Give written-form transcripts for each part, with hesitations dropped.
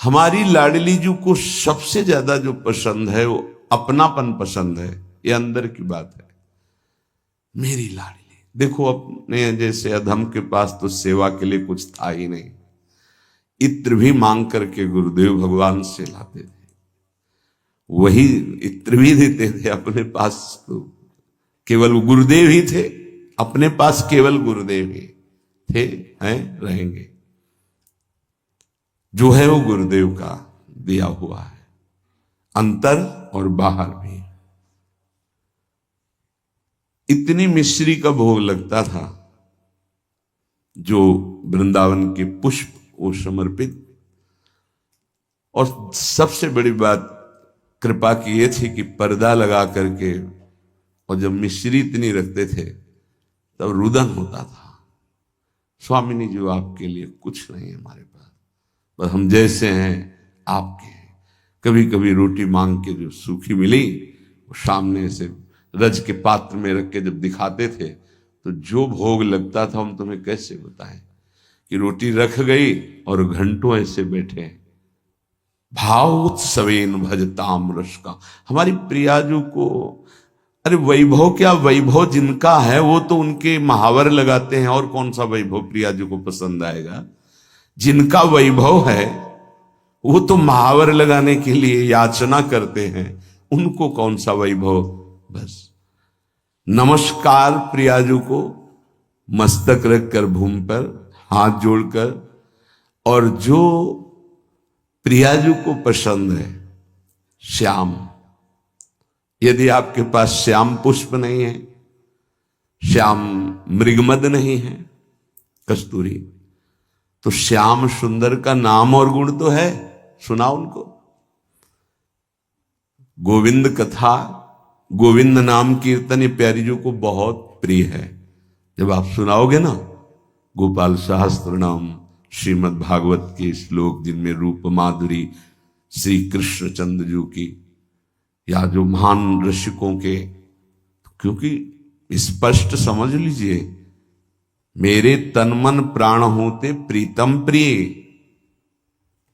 हमारी लाडली जी को सबसे ज्यादा जो पसंद है वो अपनापन पसंद है। ये अंदर की बात है। मेरी लाडली देखो, अपने जैसे अधम के पास तो सेवा के लिए कुछ था ही नहीं। इत्र भी मांग करके गुरुदेव भगवान से लाते थे, वही इत्र भी देते थे। अपने पास तो केवल गुरुदेव ही थे, अपने पास केवल गुरुदेव ही थे, हैं, रहेंगे। जो है वो गुरुदेव का दिया हुआ है, अंतर और बाहर भी। इतनी मिश्री का भोग लगता था, जो वृंदावन के पुष्प वो समर्पित। और सबसे बड़ी बात कृपा की ये थी कि पर्दा लगा करके, और जब मिश्री इतनी रखते थे तब रुदन होता था, स्वामिनी जी आपके लिए कुछ नहीं है हमारे पास, बस हम जैसे हैं आपके हैं। कभी कभी रोटी मांग के जो सूखी मिली वो सामने से रज के पात्र में रख के जब दिखाते थे तो जो भोग लगता था, हम तुम्हें कैसे बताएं कि रोटी रख गई और घंटों ऐसे बैठे। भाव उत्सवेन भजताम रस का। हमारी प्रियाजू को, अरे वैभव क्या, वैभव जिनका है वो तो उनके महावर लगाते हैं, और कौन सा वैभव प्रियाजू को पसंद आएगा। जिनका वैभव है वो तो महावर लगाने के लिए याचना करते हैं, उनको कौन सा वैभव। बस नमस्कार प्रियाजू को, मस्तक रखकर भूमि पर हाथ जोड़कर। और जो प्रियाजू को पसंद है श्याम, यदि आपके पास श्याम पुष्प नहीं है, श्याम मृगमद नहीं है, कस्तूरी, तो श्याम सुंदर का नाम और गुण तो है, सुना उनको। गोविंद कथा, गोविंद नाम कीर्तन ये प्यारी जी को बहुत प्रिय है। जब आप सुनाओगे ना गोपाल सहस्त्र नाम, श्रीमद् भागवत के श्लोक जिनमें रूप माधुरी श्री कृष्ण चंद्र जी की, या जो महान ऋषिकों के, क्योंकि स्पष्ट समझ लीजिए, मेरे तन मन प्राण होते प्रीतम प्रिय,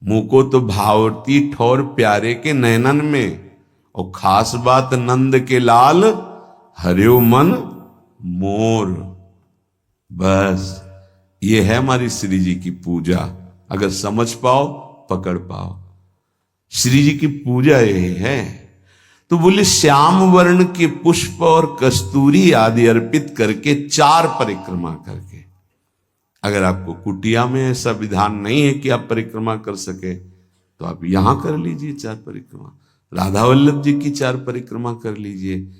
मुको तो भावती ठौर प्यारे के नैनन में, और खास बात नंद के लाल हरियो मन मोर। बस ये है हमारी श्री जी की पूजा। अगर समझ पाओ, पकड़ पाओ, श्री जी की पूजा यही है। तो बोले श्याम वर्ण के पुष्प और कस्तूरी आदि अर्पित करके 4 परिक्रमा करके। अगर आपको कुटिया में ऐसा विधान नहीं है कि आप परिक्रमा कर सके, तो आप यहां कर लीजिए 4 परिक्रमा। राधा वल्लभ जी की 4 परिक्रमा कर लीजिए,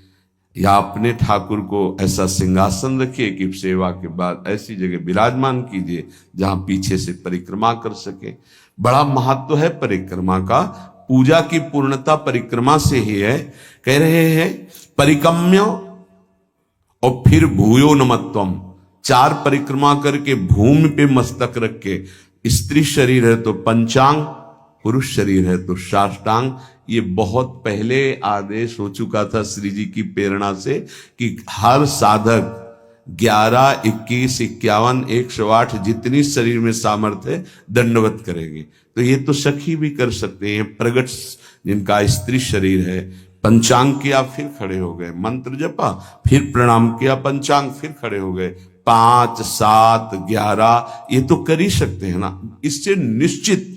या अपने ठाकुर को ऐसा सिंहासन रखिए कि सेवा के बाद ऐसी जगह विराजमान कीजिए जहां पीछे से परिक्रमा कर सके। बड़ा महत्व है परिक्रमा का। पूजा की पूर्णता परिक्रमा से ही है। कह रहे हैं परिक्रम्य और फिर भूयो नमत्वम, 4 परिक्रमा करके भूमि पे मस्तक रख के, स्त्री शरीर है तो पंचांग, पुरुष शरीर है तो साष्टांग। ये बहुत पहले आदेश हो चुका था श्री जी की प्रेरणा से कि हर साधक 11, 21, 51, 108 जितनी शरीर में सामर्थ्य है दंडवत करेंगे। तो ये तो सखी भी कर सकते हैं। प्रगट जिनका स्त्री शरीर है, पंचांग किया फिर खड़े हो गए, मंत्र जपा फिर प्रणाम किया, पंचांग फिर खड़े हो गए, 5, 7, 11 ये तो कर ही सकते हैं ना। इससे निश्चित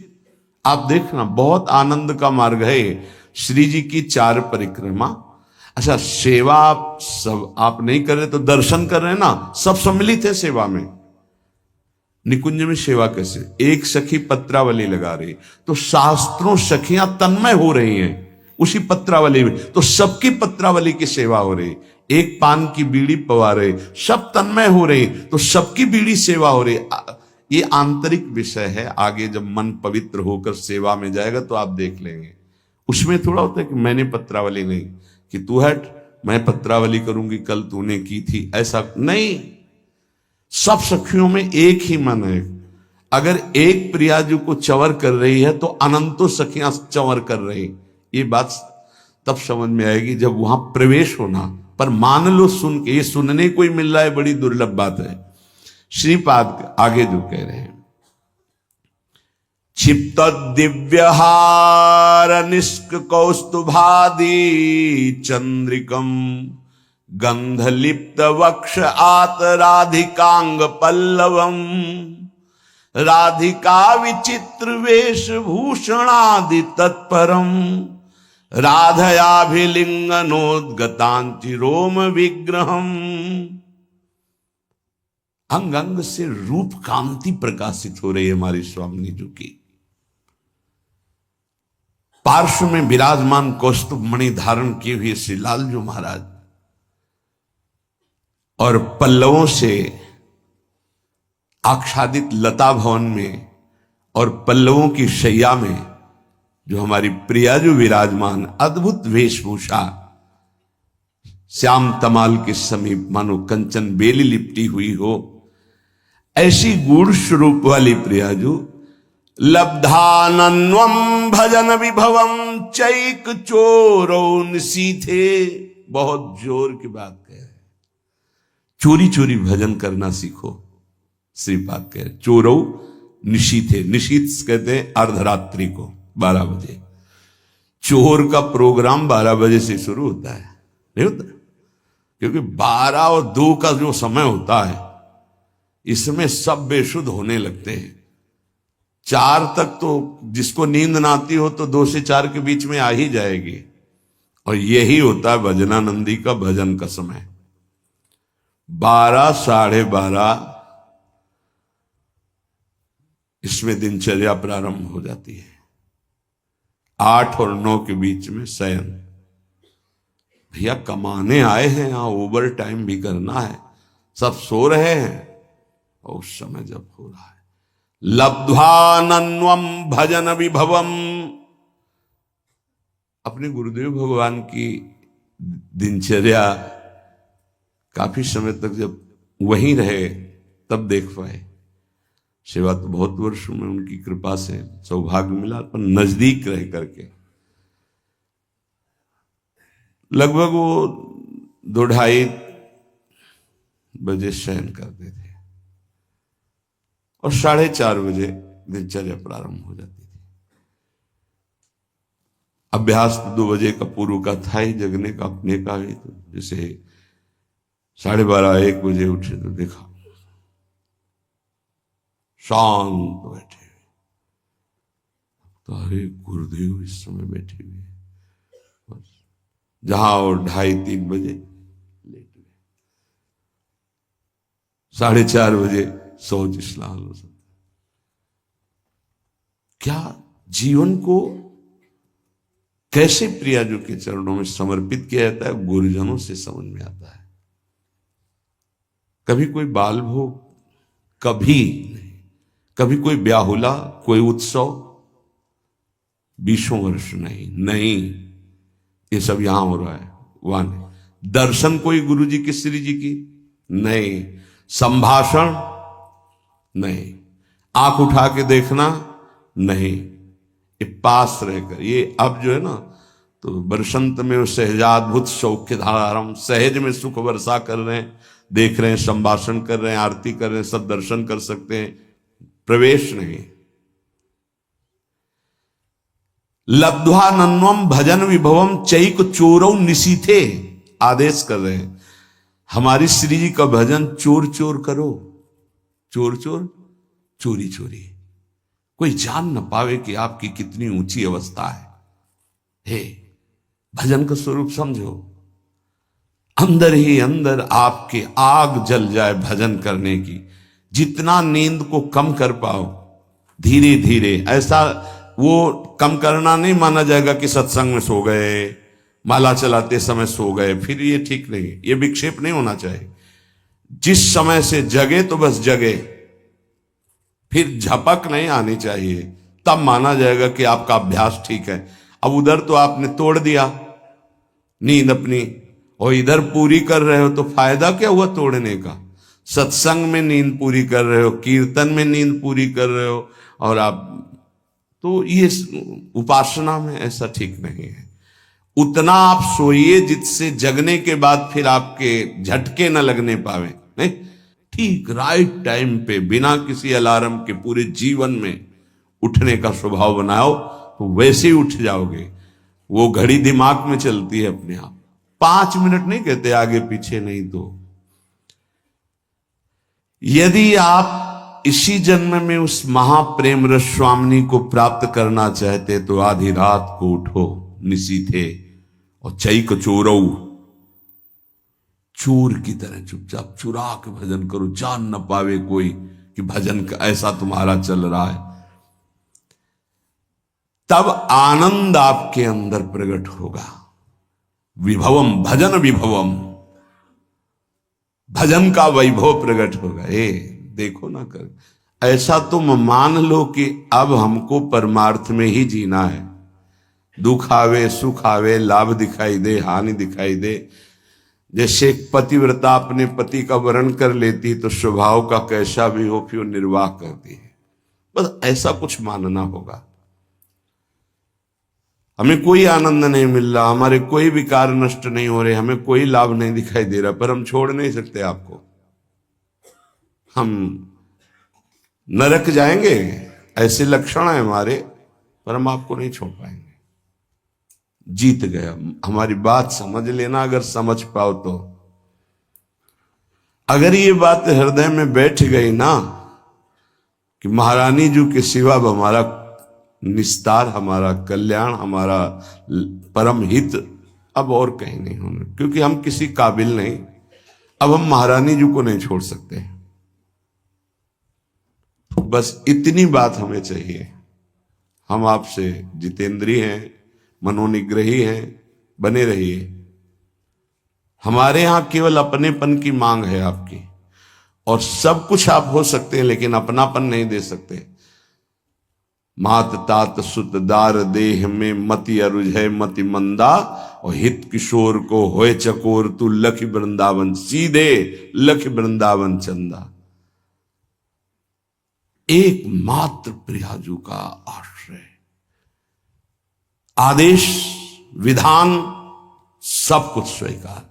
आप देखना बहुत आनंद का मार्ग है श्री जी की 4 परिक्रमा। अच्छा, सेवा सब आप नहीं कर रहे तो दर्शन कर रहे हैं ना, सब सम्मिलित है सेवा में। निकुंज में सेवा कैसे, एक सखी पत्रावली लगा रही तो शास्त्रों सखियां तन्मय हो रही हैं उसी पत्रावली में, तो सबकी पत्रावली की सेवा हो रही। एक पान की बीड़ी पवा रहे, सब तन्मय हो रही तो सबकी बीड़ी सेवा हो रही। ये आंतरिक विषय है। आगे जब मन पवित्र होकर सेवा में जाएगा तो आप देख लेंगे। उसमें थोड़ा होता है कि मैंने पत्रावली नहीं, कि तू हट मैं पत्रावली करूंगी, कल तूने की थी, ऐसा नहीं। सब सखियों में एक ही मन है। अगर एक प्रियाजू को चंवर कर रही है तो अनंतों सखियां चंवर कर रही। ये बात तब समझ में आएगी जब वहां प्रवेश होना। पर मान लो सुन के, ये सुनने को ही मिल रहा है, बड़ी दुर्लभ बात है। श्रीपाद आगे जो कह रहे हैं, क्षिप्त दिव्यहार निष्क कौस्तुभादि चंद्रिकम गंधलिप्त वक्ष आत राधिकांग पल्लवम राधिका विचित्र वेशभूषणादि तत्परम राधयाभिलिंगनोद्गतांचि रोम विग्रहम। अंग अंग से रूप कांति प्रकाशित हो रही है हमारी स्वामिनी जी की। पार्श्व में विराजमान कौस्तुभ मणि धारण किए हुए श्री लालजू महाराज और पल्लवों से आच्छादित लता भवन में और पल्लवों की शैया में जो हमारी प्रिया जो विराजमान, अद्भुत वेशभूषा, श्याम तमाल के समीप मानो कंचन बेली लिपटी हुई हो, ऐसी गूढ़ स्वरूप वाली प्रियाजू लब्धानन्वम भजन विभवम चैक चोरो निशीथे। बहुत जोर की बात कह रहे, चोरी चोरी भजन करना सीखो। श्रीपाद कह रहे चोरो निशीथे, निशीथ कहते हैं अर्धरात्रि को 12 बजे। चोर का प्रोग्राम 12 बजे से शुरू होता है, नहीं होता? क्योंकि 12 और 2 का जो समय होता है इसमें सब बेशुद्ध होने लगते हैं। 4 तक तो जिसको नींद ना आती हो तो 2 से 4 के बीच में आ ही जाएगी। और यही होता है भजनानंदी का भजन का समय। 12, 12:30 इसमें दिनचर्या प्रारंभ हो जाती है। 8 और 9 के बीच में शयन। भैया कमाने आए हैं, यहां ओवर टाइम भी करना है, सब सो रहे हैं। और उस समय जब हो रहा है लब्ध्वानन्वम भजन विभवम। अपने गुरुदेव भगवान की दिनचर्या काफी समय तक जब वहीं रहे तब देख पाए। सेवा तो बहुत वर्षों में उनकी कृपा से सौभाग्य मिला, पर नजदीक रह करके लगभग वो 2-2:30 बजे शयन करते थे और 4:30 बजे दिनचर्या प्रारंभ हो जाती थी। अभ्यास तो 2 बजे का पूर्व का था ही, जगने का अपने का भी। तो जैसे 12:30-1 बजे उठे तो देखा शांत बैठे हुए, तो अरे गुरुदेव इस समय बैठे हुए, बस जहां और 2:30-3 बजे लेट गए। 4:30 बजे सोच स्नान हो सकता। क्या जीवन को कैसे प्रियाजू के चरणों में समर्पित किया जाता है, गुरुजनों से समझ में आता है। कभी कोई बाल भोग, कभी नहीं, कभी कोई ब्याहुला, कोई उत्सव, 20 वर्ष नहीं, ये सब यहां हो रहा है, वहां नहीं। दर्शन कोई गुरु जी की, श्री जी की नहीं, संभाषण नहीं, आंख उठा के देखना नहीं, ये पास रहकर। ये अब जो है ना, तो बरसंत में वो सहजाद्भुत सौख्य धारारम, सहज में सुख वर्षा कर रहे हैं, देख रहे हैं, संभाषण कर रहे हैं, आरती कर रहे हैं, सब दर्शन कर सकते हैं, प्रवेश नहीं। लब्ध्वानन्वम भजन विभवम चैक चोरौ निशीथे, आदेश कर रहे हैं हमारी श्री जी का भजन चोर चोर करो, चोर चोर, चोरी चोरी, कोई जान न पावे कि आपकी कितनी ऊंची अवस्था है। हे, भजन का स्वरूप समझो, अंदर ही अंदर आपके आग जल जाए भजन करने की। जितना नींद को कम कर पाओ धीरे धीरे, ऐसा वो कम करना नहीं माना जाएगा कि सत्संग में सो गए, माला चलाते समय सो गए, फिर ये ठीक नहीं, ये विक्षेप नहीं होना चाहिए। जिस समय से जगे तो बस जगे, फिर झपक नहीं आनी चाहिए, तब माना जाएगा कि आपका अभ्यास ठीक है। अब उधर तो आपने तोड़ दिया नींद अपनी, और इधर पूरी कर रहे हो, तो फायदा क्या हुआ तोड़ने का? सत्संग में नींद पूरी कर रहे हो, कीर्तन में नींद पूरी कर रहे हो, और आप तो ये उपासना में ऐसा ठीक नहीं है। उतना आप सोइए जिससे जगने के बाद फिर आपके झटके न लगने पावे। नहीं, ठीक राइट टाइम पे बिना किसी अलार्म के पूरे जीवन में उठने का स्वभाव बनाओ तो वैसे ही उठ जाओगे। वो घड़ी दिमाग में चलती है अपने आप, 5 मिनट नहीं कहते आगे पीछे नहीं। तो यदि आप इसी जन्म में उस महाप्रेम रस स्वामिनी को प्राप्त करना चाहते तो आधी रात को उठो निशी थे और चैक चोरऊ, चोर की तरह चुपचाप चुरा के भजन करो, जान न पावे कोई कि भजन का ऐसा तुम्हारा चल रहा है। तब आनंद आपके अंदर प्रकट होगा। विभवम भजन विभवम, भजन का वैभव प्रकट होगा। देखो ना कर, ऐसा तुम मान लो कि अब हमको परमार्थ में ही जीना है। दुख आवे सुख आवे, लाभ दिखाई दे हानि दिखाई दे, जैसे एक पतिव्रता अपने पति का वर्ण कर लेती तो स्वभाव का कैसा भी हो फिर निर्वाह करती है। बस ऐसा कुछ मानना होगा। हमें कोई आनंद नहीं मिल रहा, हमारे कोई विकार नष्ट नहीं हो रहे, हमें कोई लाभ नहीं दिखाई दे रहा, पर हम छोड़ नहीं सकते आपको। हम नरक जाएंगे ऐसे लक्षण है हमारे, पर हम आपको नहीं छोड़ पाएंगे। जीत गया। हमारी बात समझ लेना, अगर समझ पाओ तो। अगर ये बात हृदय में बैठ गई ना कि महारानी जी के सिवा हमारा निस्तार, हमारा कल्याण, हमारा परम हित अब और कहीं नहीं होना, क्योंकि हम किसी काबिल नहीं, अब हम महारानी जी को नहीं छोड़ सकते। बस इतनी बात हमें चाहिए। हम आपसे जितेंद्रीय हैं, मनोनिग्रही हैं, बने रहिए। हमारे यहां केवल अपनेपन की मांग है आपकी, और सब कुछ आप हो सकते हैं लेकिन अपनापन नहीं दे सकते। मात तात सुत दार देह में मति अरुझय मति मंदा, और हित किशोर को होए चकोर तू लख वृंदावन, सीधे लख वृंदावन चंदा। एकमात्र प्रियाजू का आश्रय, आदेश विधान सब कुछ स्वीकार।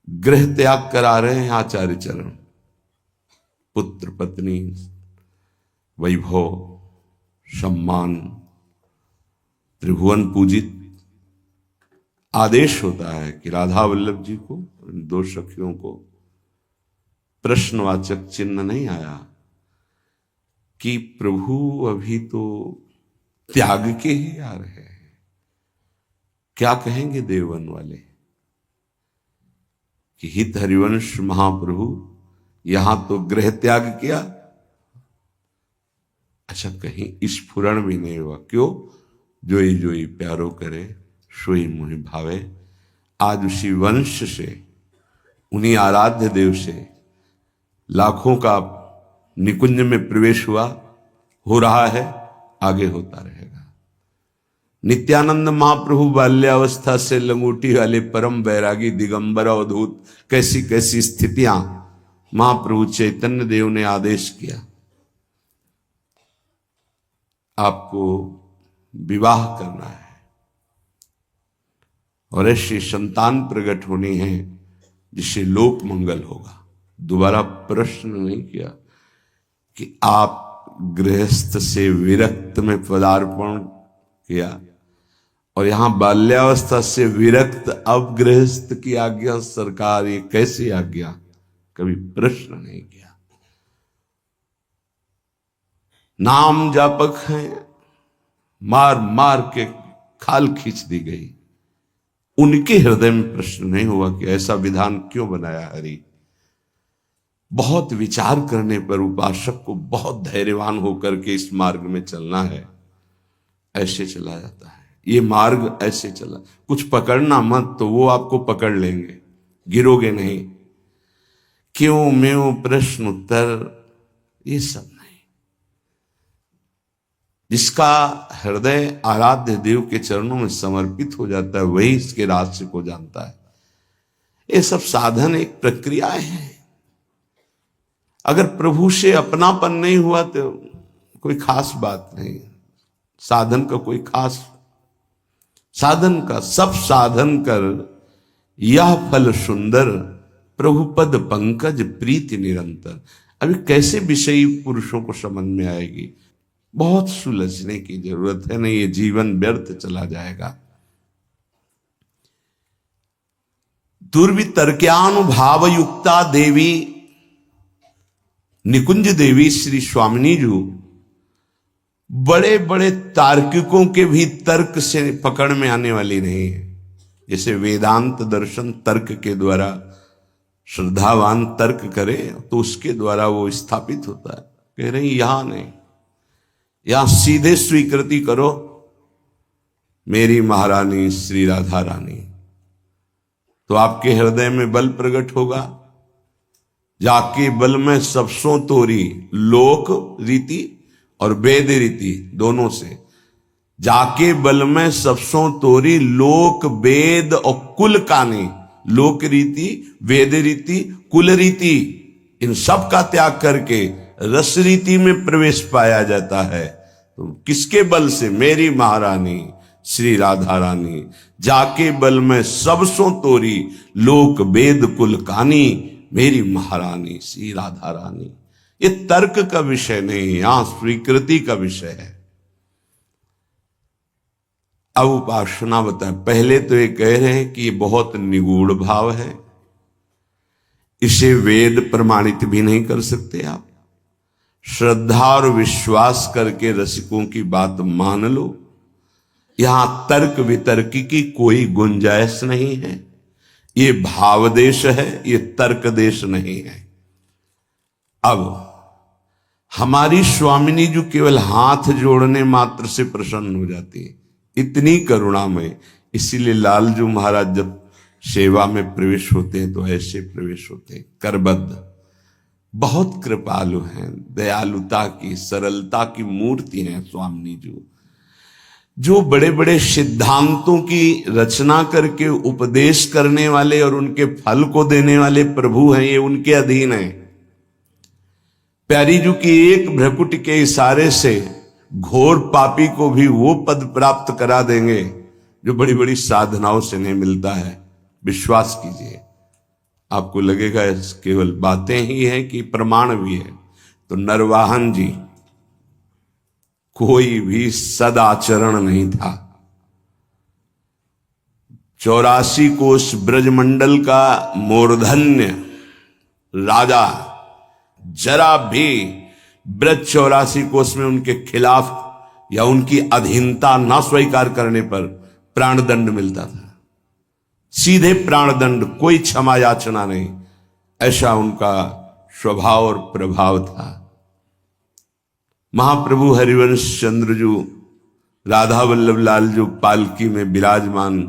गृह त्याग करा रहे हैं आचार्य चरण, पुत्र पत्नी वैभव सम्मान त्रिभुवन पूजित। आदेश होता है कि राधा वल्लभ जी को, दो सखियों को प्रश्नवाचक चिन्ह नहीं आया कि प्रभु अभी तो त्याग के ही आ रहे हैं, क्या कहेंगे देववन वाले कि हित हरिवंश महाप्रभु यहां तो गृह त्याग किया। अच्छा, कहीं स्फुरण भी नहीं हुआ। क्यों? जोई जोई प्यारो करे सोई मुहि भावे। आज उसी वंश से, उन्हीं आराध्य देव से लाखों का निकुंज में प्रवेश हुआ, हो रहा है, आगे होता रहेगा। नित्यानंद महाप्रभु बाल्यावस्था से लंगोटी वाले परम बैरागी दिगंबर अवधूत, कैसी कैसी स्थितियां महाप्रभु चैतन्य देव ने आदेश किया, आपको विवाह करना है और ऐसी संतान प्रकट होनी है जिससे लोक मंगल होगा। दोबारा प्रश्न नहीं किया कि आप गृहस्थ से विरक्त में पदार्पण किया और यहां बाल्यावस्था से विरक्त अब गृहस्थ की आज्ञा सरकार, ये कैसी आज्ञा? कभी प्रश्न नहीं किया। नाम जापक हैं, मार मार के खाल खींच दी गई, उनके हृदय में प्रश्न नहीं हुआ कि ऐसा विधान क्यों बनाया हरि। बहुत विचार करने पर उपासक को बहुत धैर्यवान होकर के इस मार्ग में चलना है। ऐसे चला जाता है ये मार्ग, ऐसे चला। कुछ पकड़ना मत तो वो आपको पकड़ लेंगे, गिरोगे नहीं। क्यों म्यों प्रश्न उत्तर ये सब नहीं। जिसका हृदय आराध्य देव के चरणों में समर्पित हो जाता है वही इसके रहस्य को जानता है। ये सब साधन एक प्रक्रियाएं हैं। अगर प्रभु से अपनापन नहीं हुआ तो कोई खास बात नहीं। साधन का कोई खास, साधन का सब साधन कर यह फल सुंदर, प्रभु पद पंकज प्रीति निरंतर। अभी कैसे विषयी पुरुषों को समझ में आएगी? बहुत सुलझने की जरूरत है, नहीं ये जीवन व्यर्थ चला जाएगा। दुर्वितर्क्यानुभाव युक्ता देवी निकुंज देवी श्री स्वामिनी जी बड़े बड़े तार्किकों के भी तर्क से पकड़ में आने वाली नहीं है। जैसे वेदांत दर्शन तर्क के द्वारा श्रद्धावान तर्क करे तो उसके द्वारा वो स्थापित होता है। कह रहे यहां नहीं, यहां सीधे स्वीकृति करो मेरी महारानी श्री राधा रानी, तो आपके हृदय में बल प्रकट होगा। जाके बल में सबसों तोरी लोक रीति और वेद रीति दोनों से, जाके बल में सबसों तोरी लोक वेद और कुल कानी, लोक रीति वेद रीति कुल रीति, इन सब का त्याग करके रस रीति में प्रवेश पाया जाता है। तो किसके बल से? मेरी महारानी श्री राधा रानी। जाके बल में सबसों तोरी लोक वेद कुल कानी, मेरी महारानी श्री राधा रानी। ये तर्क का विषय नहीं, यहां स्वीकृति का विषय है। अब उपासना बताए। पहले तो ये कह रहे हैं कि ये बहुत निगूढ़ भाव है, इसे वेद प्रमाणित भी नहीं कर सकते आप। श्रद्धा और विश्वास करके रसिकों की बात मान लो। यहां तर्क वितर्क की कोई गुंजाइश नहीं है। ये भाव देश है, ये तर्क देश नहीं है। अब हमारी स्वामिनी जो केवल हाथ जोड़ने मात्र से प्रसन्न हो जाती है, इतनी करुणामय। इसीलिए लालजू महाराज जब सेवा में प्रवेश होते हैं तो ऐसे प्रवेश होते हैं, करबद्ध। बहुत कृपालु हैं, दयालुता की सरलता की मूर्ति हैं स्वामिनी जी। जो बड़े बड़े सिद्धांतों की रचना करके उपदेश करने वाले और उनके फल को देने वाले प्रभु हैं, ये उनके अधीन हैं। प्यारी जी की एक भ्रकुट के इशारे से घोर पापी को भी वो पद प्राप्त करा देंगे जो बड़ी बड़ी साधनाओं से नहीं मिलता है। विश्वास कीजिए, आपको लगेगा केवल बातें ही हैं कि प्रमाण भी है। तो नरवाहन जी कोई भी सदाचरण नहीं था। 84 कोष ब्रजमंडल का मूर्धन्य राजा जरा भी ब्रज 84 कोष में उनके खिलाफ या उनकी अधीनता न स्वीकार करने पर प्राणदंड मिलता था। सीधे प्राणदंड, कोई क्षमा याचना नहीं। ऐसा उनका स्वभाव और प्रभाव था। महाप्रभु हरिवंश चंद्र जो राधा वल्लभ लाल जो पालकी में विराजमान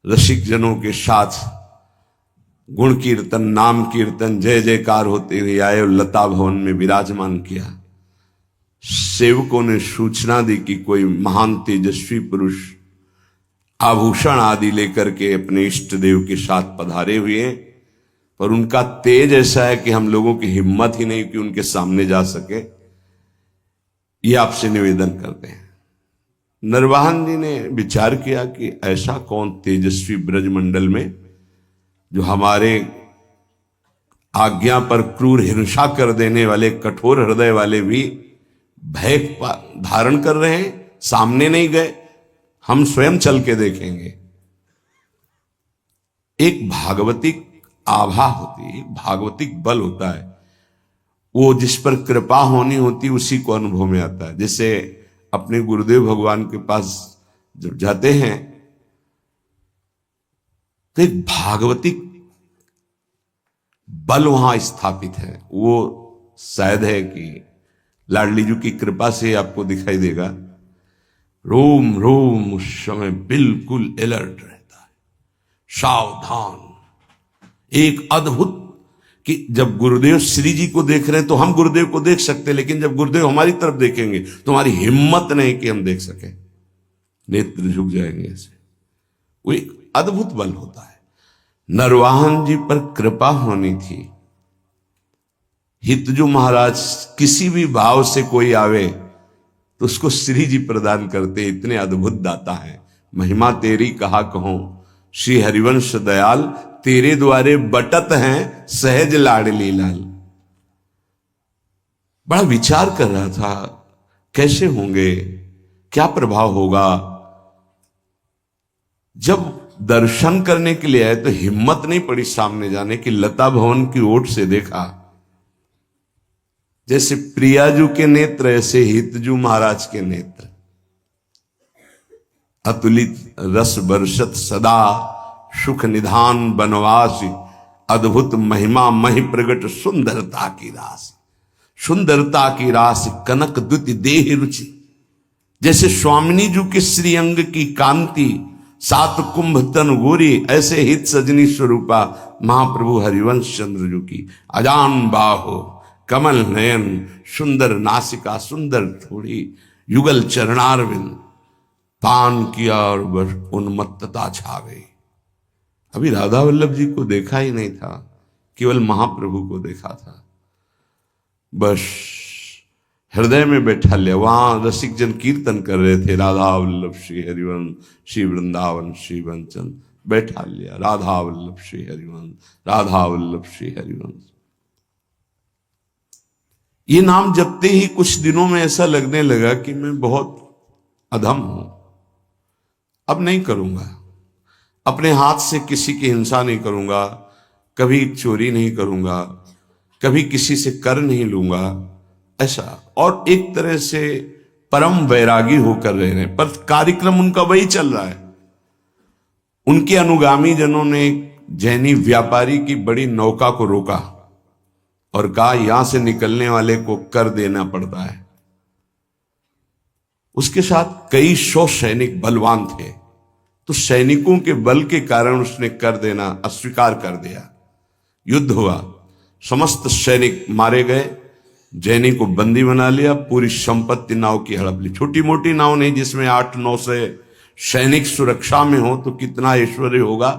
रसिक जनों के साथ गुण कीर्तन नाम कीर्तन जय जयकार होते हुए आए और लता भवन में विराजमान किया। सेवकों ने सूचना दी कि कोई महान तेजस्वी पुरुष आभूषण आदि लेकर के अपने इष्ट देव के साथ पधारे हुए हैं, पर उनका तेज ऐसा है कि हम लोगों की हिम्मत ही नहीं कि उनके सामने जा सके। ये आपसे निवेदन करते हैं। नरवाहन जी ने विचार किया कि ऐसा कौन तेजस्वी ब्रजमंडल में जो हमारे आज्ञा पर क्रूर हिंसा कर देने वाले कठोर हृदय वाले भी भय धारण कर रहे हैं। सामने नहीं गए, हम स्वयं चल के देखेंगे। एक भागवतिक आभा होती है, एक भागवतिक बल होता है। वो जिस पर कृपा होनी होती उसी को अनुभव में आता है। जैसे अपने गुरुदेव भगवान के पास जब जाते हैं तो एक भागवतिक बल वहां स्थापित है। वो शायद है कि लाडली जी की कृपा से आपको दिखाई देगा। रोम रोम उस समय बिल्कुल अलर्ट रहता है, सावधान। एक अद्भुत कि जब गुरुदेव श्री जी को देख रहे हैं तो हम गुरुदेव को देख सकते हैं, लेकिन जब गुरुदेव हमारी तरफ देखेंगे तो हमारी हिम्मत नहीं कि हम देख सकें, नेत्र झुक जाएंगे ऐसे। वो एक अद्भुत बल होता है। नरवाहन जी पर कृपा होनी थी। हितजू महाराज किसी भी भाव से कोई आवे तो उसको श्री जी प्रदान करते, इतने अद्भुत दाता है। महिमा तेरी कहा कहो श्री हरिवंश दयाल, तेरे द्वारे बटत हैं सहज लाडली लाल। बड़ा विचार कर रहा था, कैसे होंगे, क्या प्रभाव होगा। जब दर्शन करने के लिए आए तो हिम्मत नहीं पड़ी सामने जाने की। लता भवन की ओट से देखा, जैसे प्रियाजू के नेत्र ऐसे हितजू महाराज के नेत्र, अतुलित रस बरसत सदा, सुख निधान बनवासी, अद्भुत महिमा महि प्रगट सुंदरता की राशि। सुंदरता की राशि कनक द्युति देह रुचि, जैसे स्वामिनी जू के श्रीअंग की कांति, सात कुंभ तन गोरी, ऐसे हित सजनी स्वरूपा महाप्रभु हरिवंश चंद्र जू की। अजान बाहो कमल नयन, सुंदर नासिका सुंदर थोड़ी, युगल चरणारविंद, पान किया और बस उन्मत्तता छा गई। अभी राधा वल्लभ जी को देखा ही नहीं था, केवल महाप्रभु को देखा था। बस हृदय में बैठा लिया। वहां रसिक जन कीर्तन कर रहे थे, राधा वल्लभ श्री हरिवंश, श्री वृंदावन श्री वंचन। बैठा लिया, राधा वल्लभ श्री हरिवंश, राधा वल्लभ श्री हरिवंश। ये नाम जपते ही कुछ दिनों में ऐसा लगने लगा कि मैं बहुत अधम हूं, अब नहीं करूंगा, अपने हाथ से किसी की हिंसा नहीं करूंगा, कभी चोरी नहीं करूंगा, कभी किसी से कर नहीं लूंगा, ऐसा। और एक तरह से परम वैरागी होकर रह रहे हैं, पर कार्यक्रम उनका वही चल रहा है। उनके अनुगामी जनों ने जैनी व्यापारी की बड़ी नौका को रोका और कहा यहां से निकलने वाले को कर देना पड़ता है। उसके साथ कई 100 सैनिक बलवान थे, तो सैनिकों के बल के कारण उसने कर देना अस्वीकार कर दिया। युद्ध हुआ, समस्त सैनिक मारे गए, जैनी को बंदी बना लिया, पूरी संपत्ति नाव की हड़प ली। छोटी मोटी नाव नहीं, जिसमें 8-9 से सैनिक सुरक्षा में हो तो कितना ऐश्वर्य होगा।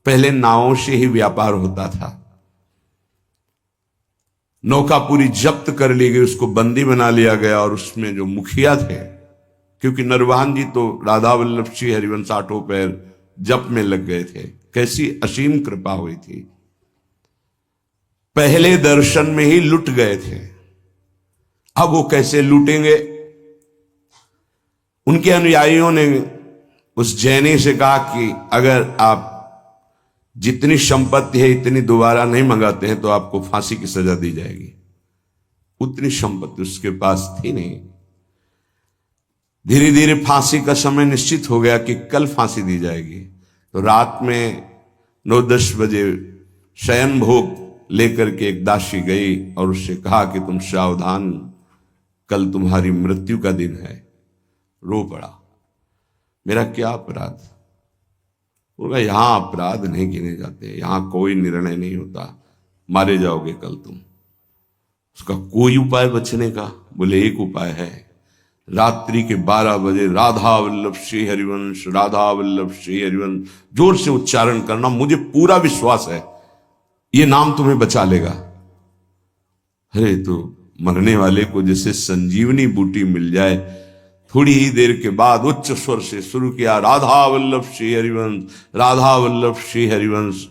पहले नावों से ही व्यापार होता था। नौका पूरी जब्त कर ली गई, उसको बंदी बना लिया गया। और उसमें जो मुखिया थे, क्योंकि नरवाहन जी तो राधा वल्लभ श्री हरिवंश आठों पैर जप में लग गए थे, कैसी असीम कृपा हुई थी। पहले दर्शन में ही लुट गए थे, अब वो कैसे लूटेंगे। उनके अनुयायियों ने उस जैनी से कहा कि अगर आप जितनी संपत्ति है इतनी दोबारा नहीं मंगाते हैं तो आपको फांसी की सजा दी जाएगी। उतनी संपत्ति उसके पास थी नहीं। धीरे धीरे फांसी का समय निश्चित हो गया कि कल फांसी दी जाएगी। तो रात में 9-10 बजे शयन भोग लेकर के एक दासी गई और उससे कहा कि तुम सावधान, कल तुम्हारी मृत्यु का दिन है। रो पड़ा, मेरा क्या अपराध। बोला यहां अपराध नहीं गिने जाते, यहां कोई निर्णय नहीं होता, मारे जाओगे कल तुम। उसका कोई उपाय बचने का? बोले एक उपाय है, रात्रि के 12 बजे राधा वल्लभ श्री हरिवंश, राधा वल्लभ श्री हरिवंश जोर से उच्चारण करना। मुझे पूरा विश्वास है ये नाम तुम्हें बचा लेगा। अरे तो मरने वाले को जैसे संजीवनी बूटी मिल जाए। थोड़ी ही देर के बाद उच्च स्वर से शुरू किया, राधा वल्लभ श्री हरिवंश, राधा वल्लभ श्री हरिवंश।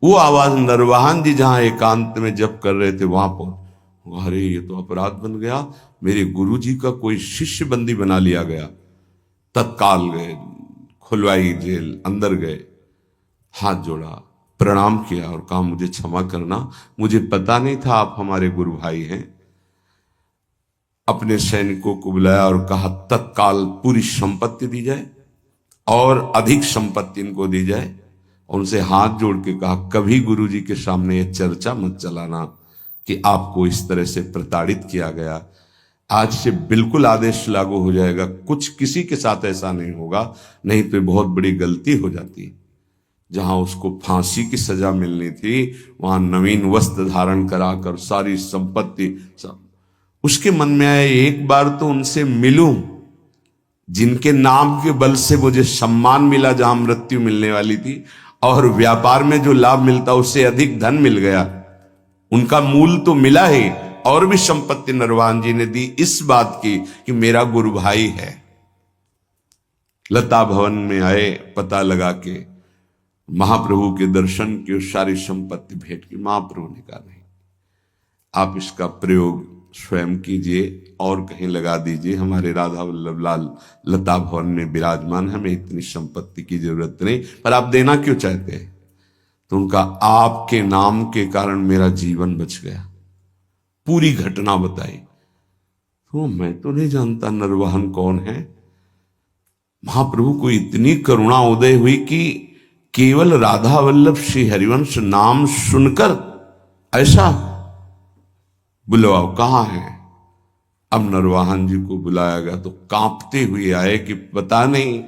वो आवाज नरवाहन जी जहां एकांत में जप कर रहे थे वहां पर, अरे ये तो अपराध बन गया, मेरे गुरु जी का कोई शिष्य बंदी बना लिया गया। तत्काल गए, खुलवाई जेल, अंदर गए, हाथ जोड़ा, प्रणाम किया और कहा मुझे क्षमा करना, मुझे पता नहीं था आप हमारे गुरु भाई हैं। अपने सैनिकों को बुलाया और कहा तत्काल पूरी संपत्ति दी जाए और अधिक संपत्ति इनको दी जाए। उनसे हाथ जोड़ के कहा कभी गुरु जी के सामने ये चर्चा मत चलाना कि आपको इस तरह से प्रताड़ित किया गया। आज से बिल्कुल आदेश लागू हो जाएगा, कुछ किसी के साथ ऐसा नहीं होगा, नहीं तो बहुत बड़ी गलती हो जाती। जहां उसको फांसी की सजा मिलनी थी वहां नवीन वस्त्र धारण कराकर सारी संपत्ति सब। उसके मन में आया एक बार तो उनसे मिलूं, जिनके नाम के बल से मुझे सम्मान मिला, जहां मृत्यु मिलने वाली थी, और व्यापार में जो लाभ मिलता उससे अधिक धन मिल गया। उनका मूल तो मिला ही, और भी संपत्ति नरवाहन जी ने दी इस बात की कि मेरा गुरु भाई है। लता भवन में आए, पता लगा के महाप्रभु के दर्शन की सारी संपत्ति भेंट की। महाप्रभु ने कहा नहीं, आप इसका प्रयोग स्वयं कीजिए और कहीं लगा दीजिए। हमारे राधा वल्लभ लाल लता भवन में विराजमान, हमें इतनी संपत्ति की जरूरत नहीं, पर आप देना क्यों चाहते हैं? तो उनका आपके नाम के कारण मेरा जीवन बच गया। पूरी घटना बताई। तो मैं तो नहीं जानता नरवाहन कौन है। महाप्रभु को इतनी करुणा उदय हुई कि केवल राधा वल्लभ श्री हरिवंश नाम सुनकर ऐसा बुलवाओ कहां है। अब नरवाहन जी को बुलाया गया तो कांपते हुए आए कि पता नहीं।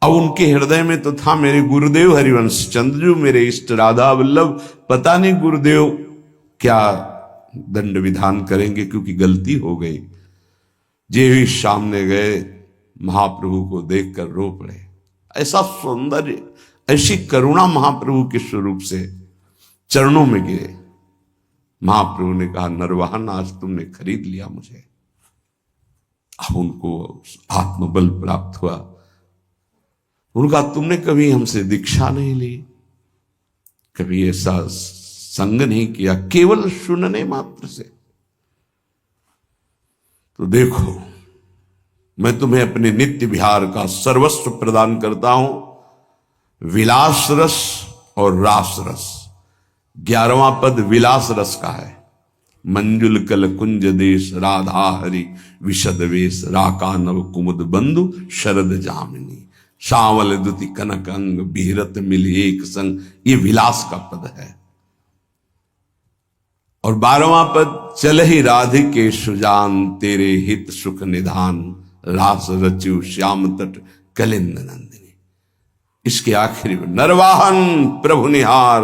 अब उनके हृदय में तो था मेरे गुरुदेव हरिवंश चंद्रजू मेरे इष्ट राधा वल्लभ, पता नहीं गुरुदेव क्या दंड विधान करेंगे क्योंकि गलती हो गई। जे भी सामने गए महाप्रभु को देखकर रो पड़े। ऐसा सौंदर्य, ऐसी करुणा महाप्रभु के स्वरूप से चरणों में गिरे। महाप्रभु ने कहा नरवाहन आज तुमने खरीद लिया मुझे। अब उनको आत्मबल प्राप्त हुआ। उनका तुमने कभी हमसे दीक्षा नहीं ली, कभी ऐसा संग नहीं किया, केवल सुनने मात्र से। तो देखो मैं तुम्हें अपने नित्य विहार का सर्वस्व प्रदान करता हूं, विलास रस और रास रस। 11वां पद विलास रस का है। मंजुल कल कुंज देश राधा हरि विशद वेश, राका नव कुमुद बंधु शरद जामिनी, सावल दुति कनक अंग बिहरत मिल एक संग। ये विलास का पद है। और 12वां पद चल ही राधिके सुजान, तेरे हित सुख निधान, रास रचु श्याम तट कलिंद नंदिनी। इसके आखिरी में नरवाहन प्रभु निहार,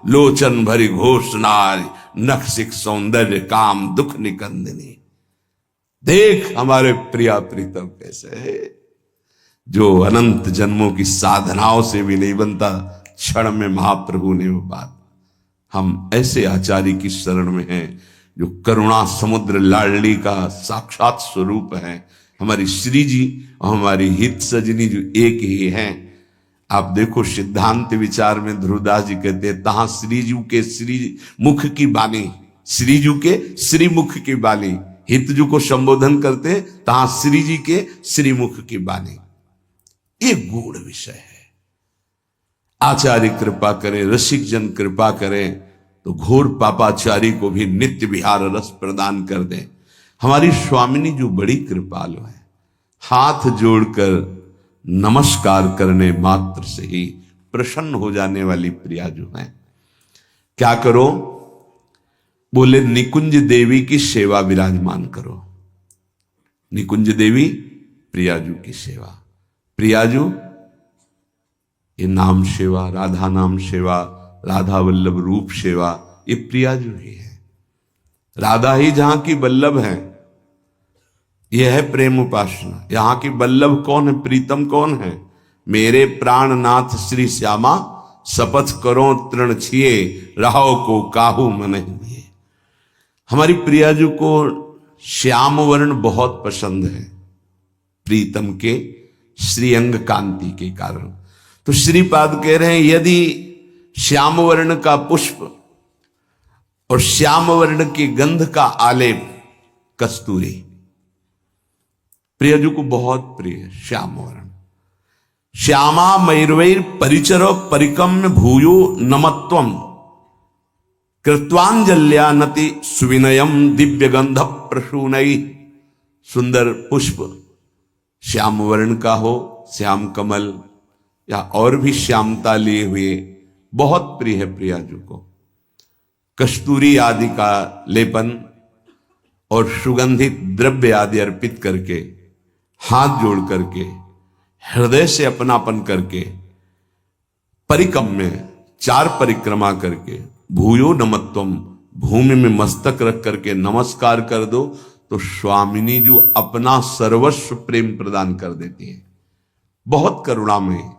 लोचन भरी घोष नारी, नखसिक सौंदर्य काम दुख निकंदिनी। देख हमारे प्रिया प्रीतम कैसे है, जो अनंत जन्मों की साधनाओं से भी नहीं बनता, क्षण में महाप्रभु ने वो बात। हम ऐसे आचार्य की शरण में हैं जो करुणा समुद्र लाडली का साक्षात स्वरूप है। हमारी श्री जी और हमारी हित सजनी जो एक ही हैं। आप देखो सिद्धांत विचार में ध्रुवदास जी कहते हैं, तहां श्रीजू के श्री मुख की बानी, श्रीजू के श्री मुख की बानी, हितजू को संबोधन करते तहां श्री जी के श्री मुख की बानी। ये गूढ़ विषय है। आचार्य कृपा करें, रसिक जन कृपा करें तो घोर पापाचारी को भी नित्य विहार रस प्रदान कर दें। हमारी स्वामिनी जो बड़ी कृपालु है, हाथ जोड़कर नमस्कार करने मात्र से ही प्रसन्न हो जाने वाली प्रिया जो है। क्या करो? बोले निकुंज देवी की सेवा विराजमान करो। निकुंज देवी प्रियाजू की सेवा। प्रियाजू ये नाम सेवा, राधा नाम सेवा, राधा वल्लभ रूप सेवा, ये प्रियाजू ही है। राधा ही जहां की वल्लभ है, यह है प्रेम उपासना। यहां की वल्लभ कौन है, प्रीतम कौन है? मेरे प्राणनाथ श्री श्यामा, शपथ करो तृण छिए, रहो को काहू मन हुए। हमारी प्रियाजू को श्याम वर्ण बहुत पसंद है, प्रीतम के श्रीअंग कांति के कारण। तो श्रीपाद कह रहे हैं, यदि श्याम वर्ण का पुष्प और श्याम वर्ण की गंध का आलेप कस्तूरी प्रियजू को बहुत प्रिय है। श्याम वर्ण श्यामा मयूरवैर परिचरो परिकम्य भूयो नमत्वम, कृत्वांजल्यानति सुविनयम दिव्य गंध प्रसूनई। सुंदर पुष्प श्याम वर्ण का हो, श्याम कमल या और भी श्यामता लिए हुए बहुत प्रिय है प्रियाजू को। कस्तूरी आदि का लेपन और सुगंधित द्रव्य आदि अर्पित करके, हाथ जोड़ करके, हृदय से अपनापन करके, परिकम में 4 परिक्रमा करके, भूयो नमत्वम, भूमि में मस्तक रख करके नमस्कार कर दो तो स्वामिनी जो अपना सर्वस्व प्रेम प्रदान कर देती है। बहुत करुणा में,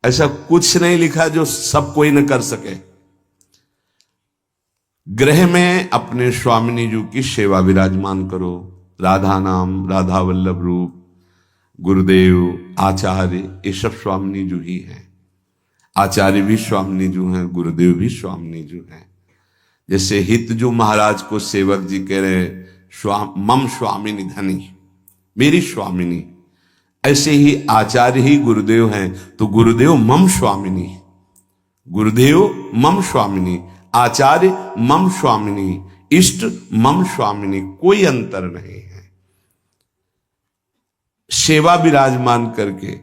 ऐसा कुछ नहीं लिखा जो सब कोई न कर सके। गृह में अपने स्वामिनी जी की सेवा विराजमान करो। राधा नाम, राधा वल्लभ रूप, गुरुदेव, आचार्य, ये सब स्वामिनी जी ही हैं। आचार्य भी स्वामिनी जी हैं, गुरुदेव भी स्वामिनी जी हैं। जैसे हितजू महाराज को सेवक जी कह रहे मम स्वामिनी धनी, मेरी स्वामिनी, ऐसे ही आचार्य ही गुरुदेव हैं, तो गुरुदेव मम स्वामिनी, गुरुदेव मम स्वामिनी, आचार्य मम स्वामिनी, इष्ट मम स्वामिनी, कोई अंतर नहीं है। सेवा विराजमान करके